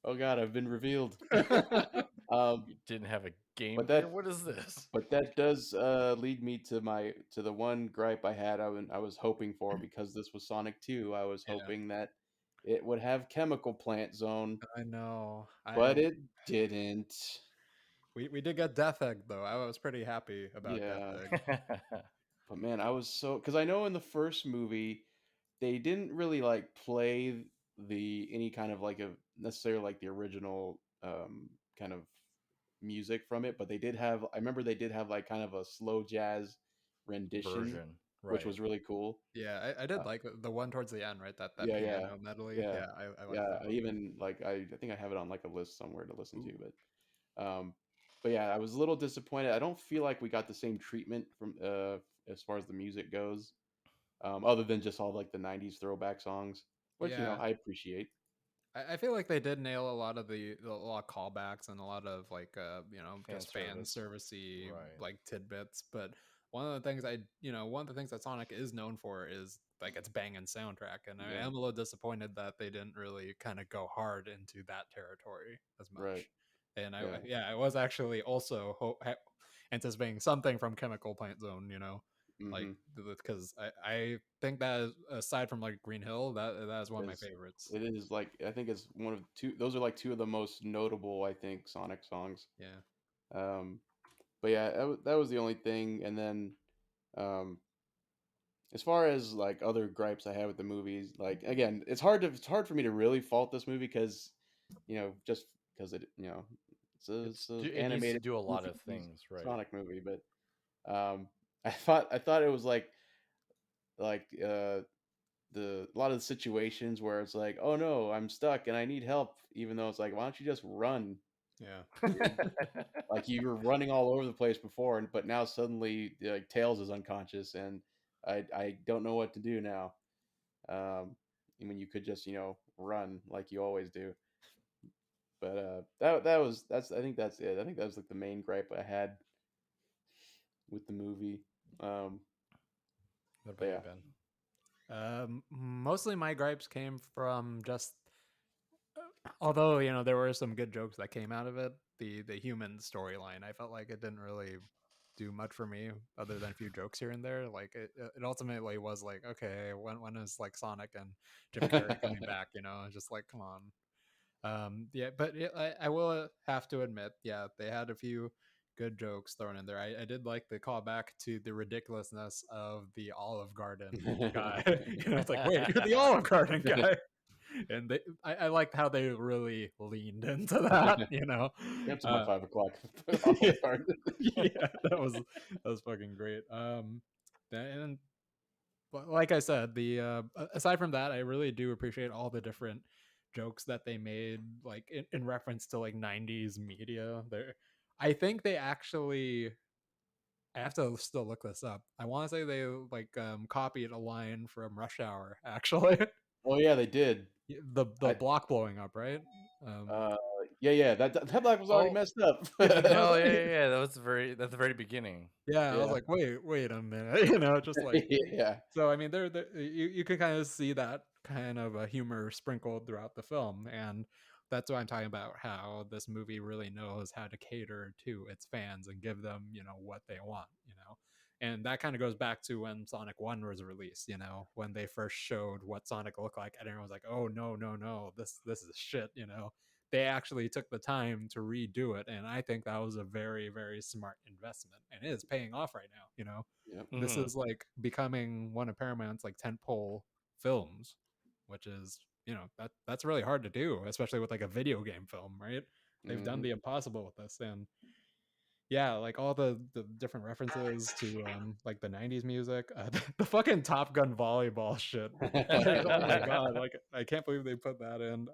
Oh God, I've been revealed. You didn't have a game But player? What is this? But that does lead me to the one gripe I had. I was hoping for, because this was Sonic 2. I was Yeah. hoping that it would have Chemical Plant Zone, I know. but it didn't. We did get Death Egg though. I was pretty happy about Yeah. Death Egg. But man, I was so, because I know in the first movie they didn't really like play the any kind of like a necessarily like the original kind of music from it, but they did have, I remember they did have like kind of a slow jazz rendition, Version, which right? was really cool. Yeah, I did like the one towards the end, right? That Yeah, piano medley. yeah, Yeah, I like yeah. that I one. even like I think I have it on like a list somewhere to listen to, Ooh. um, but yeah, I was a little disappointed. I don't feel like we got the same treatment from as far as the music goes, other than just all like the '90s throwback songs, which Yeah. I appreciate. I feel like they did nail a lot of a lot of callbacks and a lot of like just fan servicey Right. like tidbits. But one of the things one of the things that Sonic is known for is like its banging soundtrack, and I Yeah, am a little disappointed that they didn't really kind of go hard into that territory as right. much. And Yeah. I was actually also anticipating something from Chemical Plant Zone, like Mm-hmm. because I think that aside from like Green Hill, that is one of my Is favorites. It is like, I think it's one of two. Those are like two of the most notable, I think, Sonic songs. Yeah. Um, but yeah, that was the only thing. And then, um, as far as like other gripes I have with the movies, like again, it's hard for me to really fault this movie because, just because it's a It needs to animated do a lot goofy of things, right? Sonic movie. But I thought it was like a lot of the situations where it's like, oh no, I'm stuck and I need help, even though it's like, why don't you just run? Yeah. Like, you were running all over the place before, but now suddenly like Tails is unconscious, and I don't know what to do now. When you could just run like you always do. But that's I think that's it. I think that was like the main gripe I had with the movie. What But about you, yeah. Ben? Mostly my gripes came from just although there were some good jokes that came out of it, the human storyline I felt like it didn't really do much for me other than a few jokes here and there. Like it ultimately was like, okay, when is like Sonic and Jim Carrey coming back? It's just like, come on. Yeah, but I will have to admit, yeah, they had a few good jokes thrown in there. I did like the callback to the ridiculousness of the Olive Garden guy. It's like, wait, you're the Olive Garden guy. And I liked how they really leaned into that. Cancel my 5 o'clock. Yeah, yeah, that was fucking great. And like I said, the aside from that, I really do appreciate all the different jokes that they made, like in reference to like '90s media. There, I think they actually. I have to still look this up. I want to say they like copied a line from Rush Hour. Actually, Oh yeah, they did. the I block blowing up, right? Um, uh yeah, that block was already Oh, messed up. no, yeah. That was at the very beginning. Yeah, I was Yeah. like, wait a minute, just like Yeah. so. I mean, you can kind of see that kind of a humor sprinkled throughout the film, and that's what I'm talking about. How this movie really knows how to cater to its fans and give them, what they want, and that kind of goes back to when Sonic One was released. When they first showed what Sonic looked like, and everyone was like, oh no, this is shit. They actually took the time to redo it, and I think that was a very, very smart investment, and it is paying off right now. Yep. This Mhm. is like becoming one of Paramount's like tentpole films, which is that's really hard to do, especially with like a video game film, right? they've done the impossible with this. And yeah, like all the different references to like the 90s music, the fucking Top Gun volleyball shit. Like, oh my god, like I can't believe they put that in.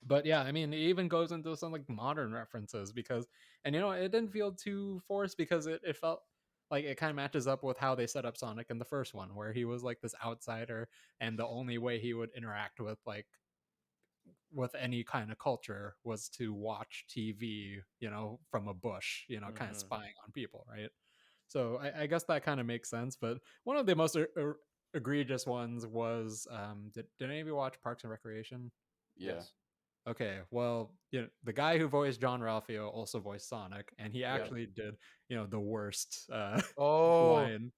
But yeah, I mean, it even goes into some like modern references because, and it didn't feel too forced because it felt like it kind of matches up with how they set up Sonic in the first one, where he was like this outsider, and the only way he would interact with any kind of culture was to watch TV, from a bush, kind of spying on people, right? So I guess that kind of makes sense. But one of the most egregious ones was, did any of you watch Parks and Recreation? Yeah. Okay, well, the guy who voiced John Ralphio also voiced Sonic, and he actually did, the worst line.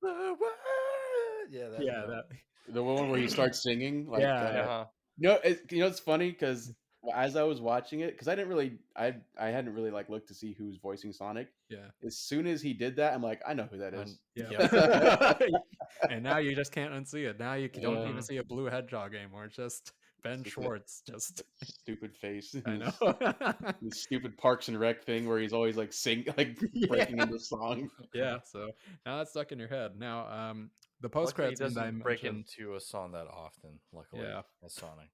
Yeah, that. The one where he starts singing, like, Yeah. it's funny because as I was watching it, because I hadn't really like looked to see who's voicing Sonic. Yeah. As soon as he did that, I'm like, I know who that is. Yeah. And now you just can't unsee it. Now you don't even see a blue hedgehog anymore. It's just Ben Schwartz. Just stupid face. I know. This stupid Parks and Rec thing where he's always like breaking into song. Yeah. So now that's stuck in your head. Now, the post credits scene that I mentioned, break into a song that often. Luckily, as Sonic.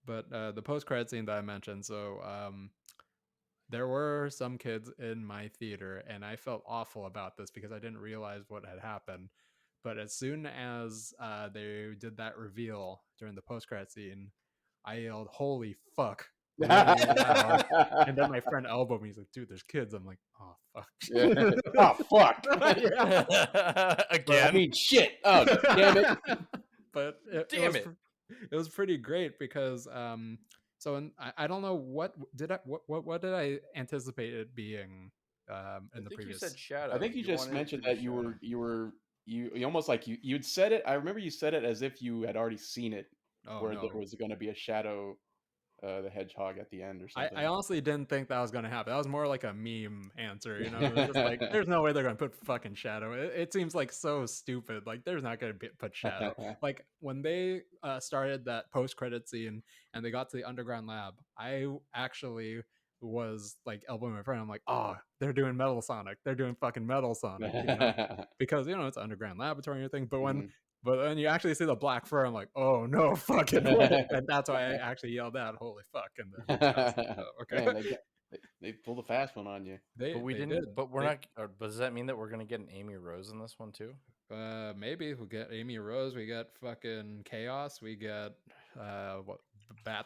But the post credit scene that I mentioned. So there were some kids in my theater, and I felt awful about this because I didn't realize what had happened. But as soon as they did that reveal during the post-credit scene, I yelled, "Holy fuck!" really loud. And then my friend Elba, he's like, "Dude, there's kids." I'm like, "Oh fuck!" Yeah. Oh fuck! Again, I mean, shit! Oh damn it! But it was pretty great because so I don't know what did I anticipate it being in the previous. You said Shadow. I think you just mentioned that you almost like you'd said it. I remember you said it as if you had already seen it, where there was going to be a Shadow the Hedgehog at the end or something. I honestly didn't think that was going to happen. That was more like a meme answer, It was just like, there's no way they're going to put fucking Shadow. It seems like so stupid. Like, there's not going to put Shadow. Like, when they started that post-credit scene and they got to the underground lab, I actually was like elbowing my friend. I'm like, oh, they're doing Metal Sonic. They're doing fucking Metal Sonic, because it's underground laboratory and everything. But when you actually see the black fur, I'm like, oh no, fucking way. And that's why I actually yelled out, "Holy fuck!" And then okay, man, they pulled a fast one on you. But we didn't. Did. But we're not. But does that mean that we're gonna get an Amy Rose in this one too? Maybe we'll get Amy Rose. We get fucking Chaos. We get Bat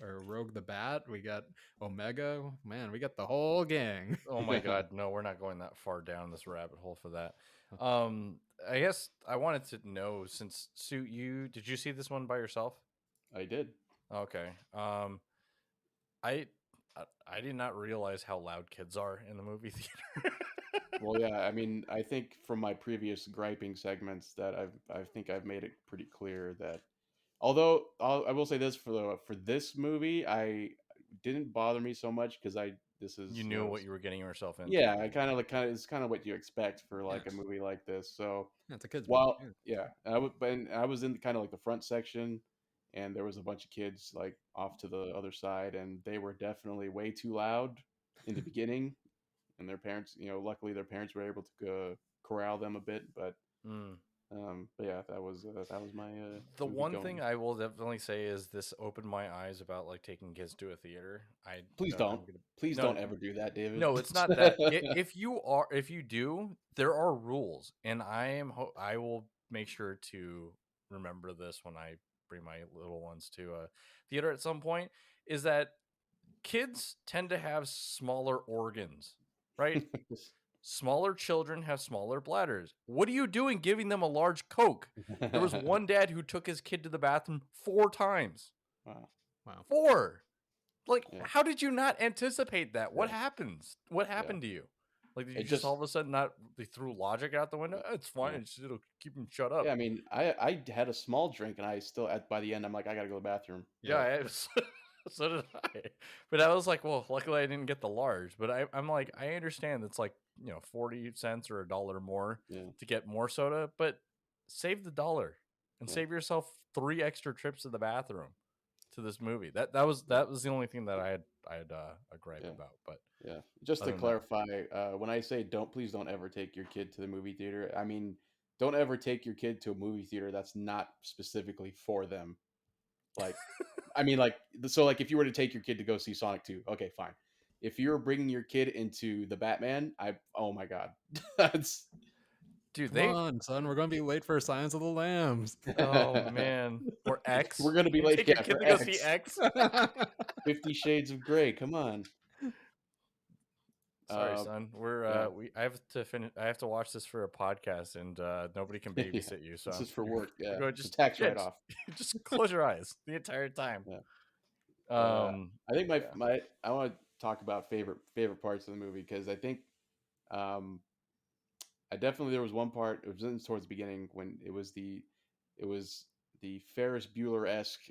or Rogue the Bat. We got Omega. Man, we got the whole gang. Oh my god, no, we're not going that far down this rabbit hole for that. I guess I wanted to know, since Sue, did you see this one by yourself? I did. Okay. I did not realize how loud kids are in the movie theater. Well, yeah, I mean, I think from my previous griping segments that I think I've made it pretty clear that, although I will say this for this movie, I didn't bother me so much because you knew what you were getting yourself into. Yeah, I it's kind of what you expect for like a movie like this. So it's a kids movie. Yeah, I was in kind of like the front section, and there was a bunch of kids like off to the other side, and they were definitely way too loud in the beginning. And their parents, luckily their parents were able to corral them a bit, but yeah, that was my. The one thing I will definitely say is this opened my eyes about like taking kids to a theater. Please don't ever do that, David. No, it's not that. If you do, there are rules, and I will make sure to remember this when I bring my little ones to a theater at some point. Is that kids tend to have smaller organs, right? Smaller children have smaller bladders. What are you doing giving them a large Coke? There was one dad who took his kid to the bathroom 4 times. Wow. 4. Like, how did you not anticipate that? What happens? What happened to you? Like, did you just all of a sudden they threw logic out the window? It's fine. It'll keep them shut up. Yeah, I mean, I had a small drink, and I still, by the end, I'm like, I got to go to the bathroom. Yeah, so did I. But I was like, well, luckily I didn't get the large. But I'm like, I understand it's like, 40 cents or $1 more to get more soda, but save the $1 and save yourself 3 extra trips to the bathroom to this movie. That was the only thing that I had a gripe about. But yeah, just to other than that, clarify, when I say please don't ever take your kid to the movie theater, I mean don't ever take your kid to a movie theater that's not specifically for them. Like, I mean, like, so like if you were to take your kid to go see Sonic 2, okay, fine. If you're bringing your kid into the Batman, oh my god, that's dude, Come on, son, we're gonna be late for Silence of the Lambs. oh man, or X. we're gonna be You late. take your Yeah, kid for to go see X. X. 50 Shades of Grey. Come on. Sorry, son. Yeah. I have to finish. I have to watch this for a podcast, and nobody can babysit you. So This is for work. Yeah, go, it's a tax write-off. Just close your eyes the entire time. Yeah. I think yeah. I want to talk about favorite parts of the movie because I think I definitely there was one part, it was towards the beginning when it was the Ferris Bueller-esque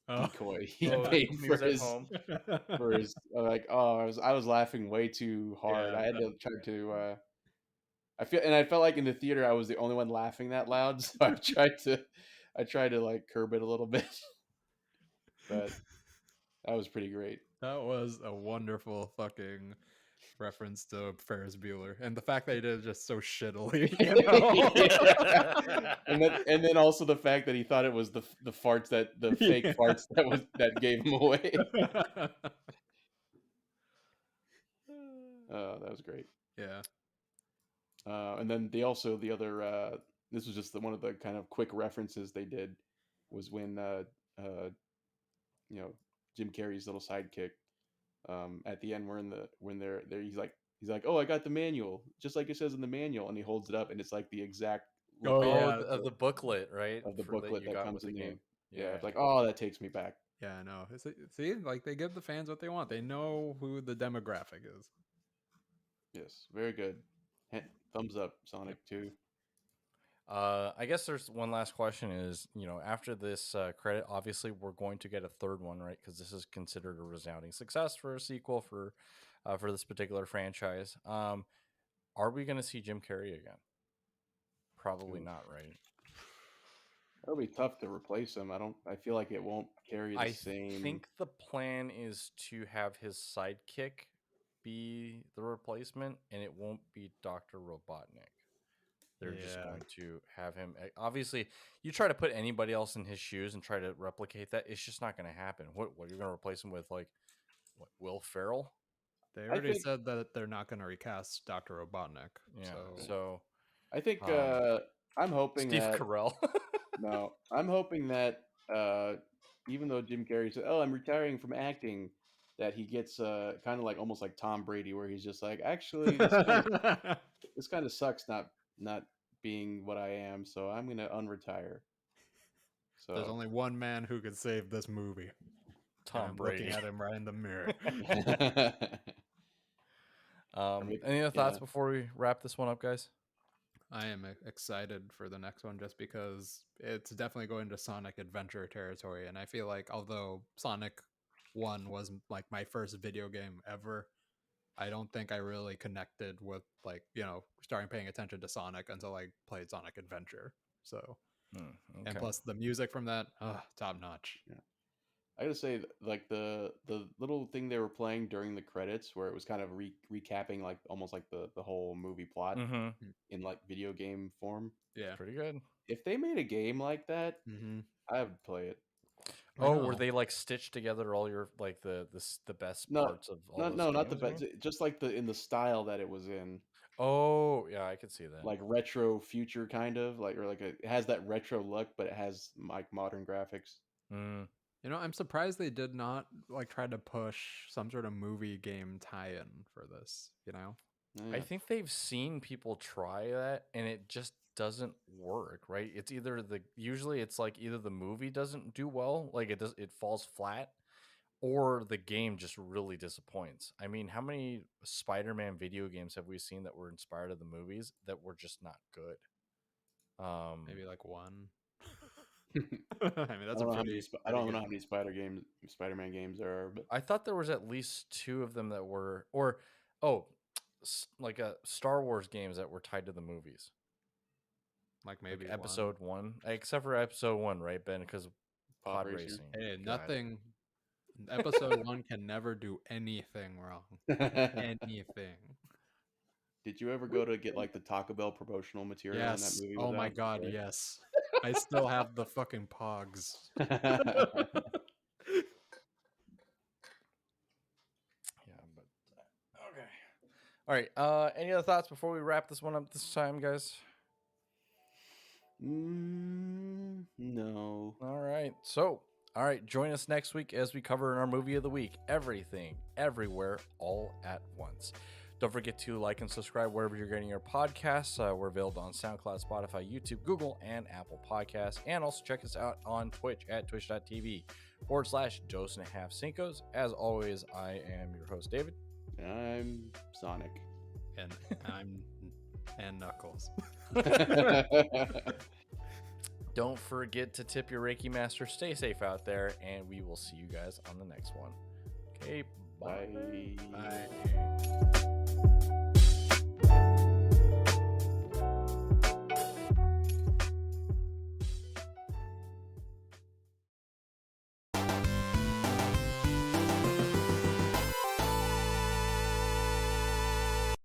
decoy he made he for was at his home. for his like I was laughing way too hard. Yeah, I had to try to I felt like in the theater I was the only one laughing that loud, so I tried to like curb it a little bit. But that was pretty great. That was a wonderful fucking reference to Ferris Bueller, and the fact that he did it just so shittily, you know? and then also the fact that he thought it was the farts the fake farts that gave him away. That was great. Yeah. And then they also the other this was just one of the kind of quick references they did was when you know Jim Carrey's little sidekick at the end when they're he's like, oh, I got the manual just like it says in the manual, and he holds it up and it's like the exact of the booklet, right? of the For booklet you that got comes with in the the game. yeah, it's like, oh, that takes me back. Yeah, I know. See, like they give the fans what they want. They know who the demographic is. Yes, very good. Thumbs up, Sonic 2. I guess there's one last question is, after this credit, obviously we're going to get a third one, right? Because this is considered a resounding success for a sequel for this particular franchise. Are we going to see Jim Carrey again? Probably not, right? That'll be tough to replace him. I feel like it won't carry the same. I think the plan is to have his sidekick be the replacement, and it won't be Dr. Robotnik. They're just going to have him. Obviously, you try to put anybody else in his shoes and try to replicate that. It's just not going to happen. What you're going to replace him with? Like, what, Will Ferrell? They already said that they're not going to recast Dr. Robotnik. Yeah. So I think I'm hoping Steve that Carell. No, I'm hoping that even though Jim Carrey said, "Oh, I'm retiring from acting," that he gets kind of like almost like Tom Brady, where he's just like, "Actually, this kind of sucks not being what I am, so I'm gonna unretire." So there's only one man who could save this movie. Tom Brady. Looking at him right in the mirror. Any other thoughts before we wrap this one up, guys? I am excited for the next one just because it's definitely going to Sonic Adventure territory. And I feel like although Sonic 1 was like my first video game ever, I don't think I really connected with starting paying attention to Sonic until I played Sonic Adventure. So, and plus the music from that, top notch. Yeah. I gotta say, like the little thing they were playing during the credits, where it was kind of recapping like almost like the whole movie plot in like video game form. Yeah, pretty good. If they made a game like that, I would play it. Oh, were they like stitched together all your like the best parts of all those games, not the best, just like in the style that it was in. Oh yeah, I could see that. Like retro future kind of like, or like it has that retro look, but it has like modern graphics. I'm surprised they did not like try to push some sort of movie game tie-in for this. Yeah. I think they've seen people try that, and it just doesn't work, right? It's usually it's like either the movie doesn't do well, like it falls flat, or the game just really disappoints. I mean, how many Spider-Man video games have we seen that were inspired of the movies that were just not good? Maybe like one. I mean, that's I don't know how many Spider-Man games there are, but I thought there was at least 2 of them that were, like Star Wars games that were tied to the movies. Like maybe like episode 1, except for episode 1, right, Ben? Because Pod racer. racing. Hey, God. nothing. Episode 1 can never do anything wrong. Anything. Did you ever go to get like the Taco Bell promotional material when that Yes. movie Oh was my out? God, Okay. yes. I still have the fucking pogs. Yeah, but okay. All right. Any other thoughts before we wrap this one up this time, guys? No. All right. So, all right. Join us next week as we cover our movie of the week, Everything, Everywhere, All at Once. Don't forget to like and subscribe wherever you're getting your podcasts. We're available on SoundCloud, Spotify, YouTube, Google, and Apple Podcasts. And also check us out on Twitch at twitch.tv/Dose and a Half Cincos. As always, I am your host, David. I'm Sonic. And Knuckles. Don't forget to tip your Reiki master. Stay safe out there, and we will see you guys on the next one. Okay, bye. Bye.